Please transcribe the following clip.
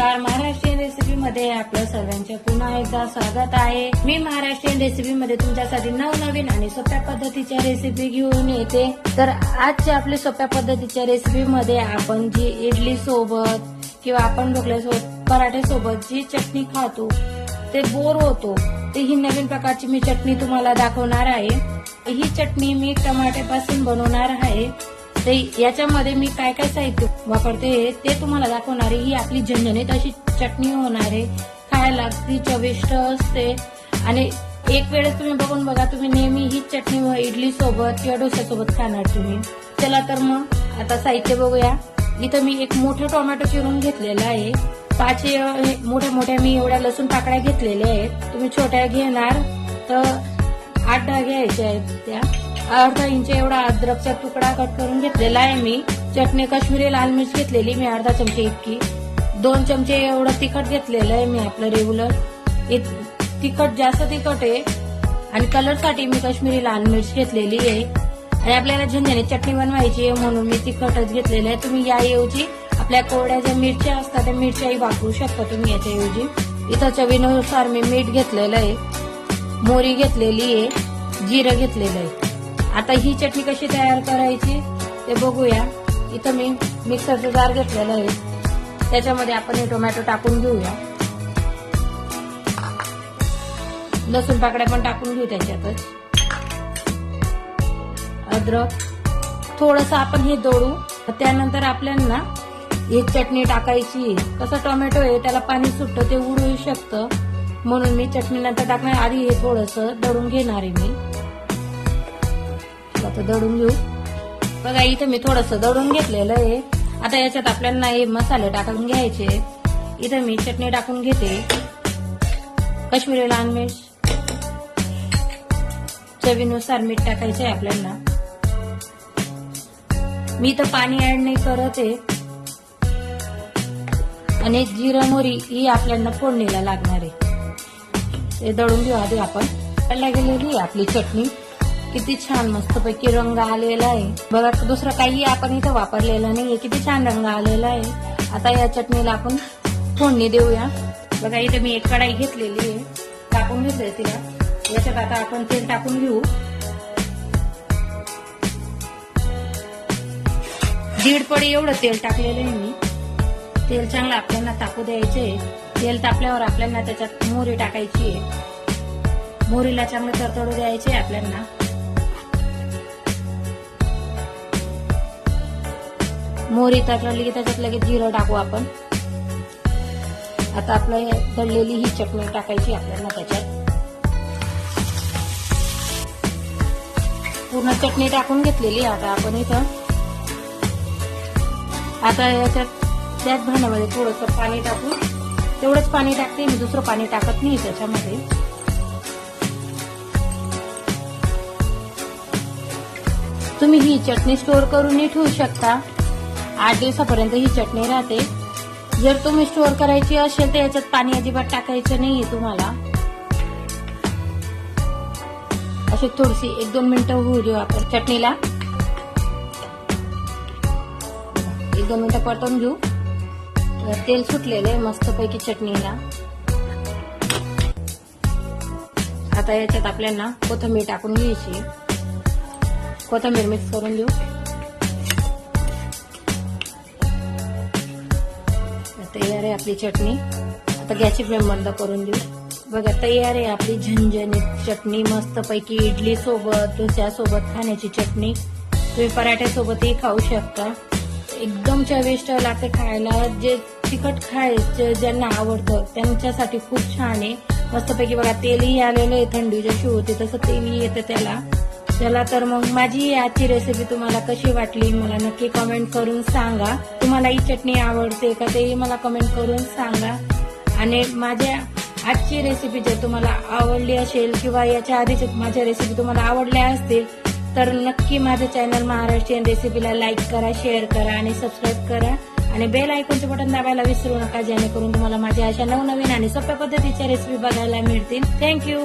नमस्कार, महाराष्ट्रीयन रेसिपी मध्ये आपलं सर्वांचे पुन्हा एकदा स्वागत आहे। मी महाराष्ट्रीयन रेसिपी मध्ये तुमच्यासाठी नवनवीन आणि सोप्या पद्धतीच्या रेसिपी घेऊन येते। तर आजच्या आपल्या सोप्या पद्धतीच्या रेसिपी मध्ये आपण जी इडली सोबत किंवा आपण ढोकळ्यासोबत पराठे सोबत जी चटणी खातो ते बोर होतो, ते ही नवीन प्रकारची मी चटणी तुम्हाला दाखवणार आहे। ही चटणी मी टमाट्यापासून बनवणार आहे। ते याच्यामध्ये मी काय काय साहित्य वापरते ते तुम्हाला दाखवणार आहे। ही आपली झणझणीत अशी चटणी होणार आहे, खायला अगदी चविष्ट असते आणि एक वेळेस तुम्ही बघून बघा, तुम्ही नेहमी ही चटणी इडली सोबत किंवा डोस्यासोबत खाणार तुम्ही। चला तर मग आता साहित्य बघूया। इथं मी एक मोठं टोमॅटो चिरून घेतलेला आहे। 5 मोठ्या मी एवढ्या लसूण पाकळ्या घेतलेल्या आहेत। तुम्ही छोट्या घेणार तर 8-10 घ्यायच्या आहेत त्या। अर्धा इंच एवढा अद्रकचा तुकडा कट करून घेतलेला आहे मी। चटणी काश्मीरी लाल मिर्च घेतलेली मी अर्धा चमचे इतकी। 2 चमचे एवढं तिखट घेतलेलं आहे मी, आपलं रेग्युलर तिखट जास्त तिखट आहे आणि कलर साठी मी काश्मीरी लाल मिर्च घेतलेली आहे। आणि आपल्याला झणझणीत चटणी बनवायची आहे म्हणून मी तिखटच घेतलेलं आहे। तुम्ही याऐवजी आपल्या कोरड्या ज्या मिरच्या असतात त्या मिरच्याही वापरू शकता तुम्ही याच्याऐवजी। इथं चवीनुसार मी मीठ घेतलेलं आहे, मोहरी घेतलेली आहे, जिरं घेतलेलं आहे। आता ही चटणी कशी तयार करायची ते बघूया। इथं मी मिक्सरचं जार घेतलेलं आहे, त्याच्यामध्ये आपण हे टोमॅटो टाकून घेऊया। लसूण पाकळ्या पण टाकून घेऊ त्याच्यातच। अद्रक थोडंसं आपण हे दळू, त्यानंतर आपल्याला ही चटणी टाकायची। कसं टोमॅटो आहे त्याला पाणी सुटतं, ते उडू शकतं म्हणून मी चटणी नंतर टाकणार, आधी हे थोडंसं दळून घेणार आहे मी। आता दळून घेऊ बघा, इथं मी थोडंसं दळून घेतलेलं आहे। आता याच्यात आपल्याला हे मसाले टाकून घ्यायचे। इथं मी चटणी टाकून घेते, काश्मीरी लाल मिर्च, चवीनुसार मीठ टाकायचे आहे आपल्याला। मी तर पाणी ऍड नाही करत आहे आणि जिरा मोहरी ही आपल्याला फोडणीला लागणार आहे। ते दळून घेऊ आधी आपण। तळल्या गेलेली आपली चटणी किती छान मस्तपैकी रंग आलेला आहे बघा, दुसरं काही आपण इथं वापरलेलं नाहीये, किती छान रंग आलेला आहे। आता या चटणीला आपण फोडणी देऊया। बघा इथे मी एक कढाई घेतलेली आहे, टाकून घेतली तिला। याच्यात आता आपण तेल टाकून घेऊ। 1.5 पडी एवढं तेल टाकलेलं आहे मी। तेल चांगलं आपल्याला तापू द्यायचे। तेल तापल्यावर आपल्याला त्याच्यात मोहरी टाकायची आहे। मोहरीला चांगलं तडतडू द्यायचे आपल्याला। मोहरी तडतडली की त्याच्यात लगेच जिरं टाकू आपण। आता आपलं तळलेली ही चटणी टाकायची आपल्याला त्याच्यात। पूर्ण चटणी टाकून घेतलेली आता आपण इथं। आता याच्यात त्याच भांड्यामध्ये थोडंसं पाणी टाकू, तेवढंच पाणी टाकते मी, दुसरं पाणी टाकत नाही त्याच्यामध्ये। तुम्ही ही चटणी स्टोर करूनही ठेवू शकता, 8 दिवसापर्यंत ही चटणी राहते। जर तुम्ही स्टोर करायची असेल तर याच्यात पाणी अजिबात टाकायचं नाहीये तुम्हाला। अशी थोडीशी 1-2 मिनिटं होऊ देऊ आपण चटणीला। 1-2 मिनिटं परतून घेऊ। तेल सुटलेलं आहे मस्तपैकी चटणीला। आता याच्यात आपल्याला कोथिंबीर टाकून घ्यायची। कोथिंबीर मिक्स करून घेऊ। तयार आहे आपली चटणी। आता गॅसची फ्लेम बंद करून देऊ। बघा तयार आहे आपली झणझणीत चटणी, मस्तपैकी इडली सोबत डोस्यासोबत खाण्याची चटणी। तुम्ही पराठ्यासोबतही खाऊ शकता, एकदम चविष्ट लागते खायला। जे तिखट खायचं ज्यांना आवडतं त्यांच्यासाठी खूप छान आहे मस्तपैकी। बघा तेलही आलेलं आहे, थंडी जशी होते तसं तेलही येतं त्याला। चला तर मग माझी आजची रेसिपी तुम्हाला कशी वाटली मला नक्की कमेंट करून सांगा। तुम्हाला ही चटणी आवडते का तेही मला कमेंट करून सांगा। आणि माझ्या आजची रेसिपी जर तुम्हाला आवडली असेल किंवा याच्या आधीच माझ्या रेसिपी तुम्हाला आवडल्या असतील तर नक्की माझं चॅनल महाराष्ट्रीयन रेसिपीला लाईक करा, शेअर करा आणि सबस्क्राईब करा आणि बेल आयकॉनचे बटन दाबायला विसरू नका, जेणेकरून तुम्हाला माझ्या अशा नवनवीन आणि सोप्या पद्धतीच्या रेसिपी बघायला मिळतील। थँक्यू।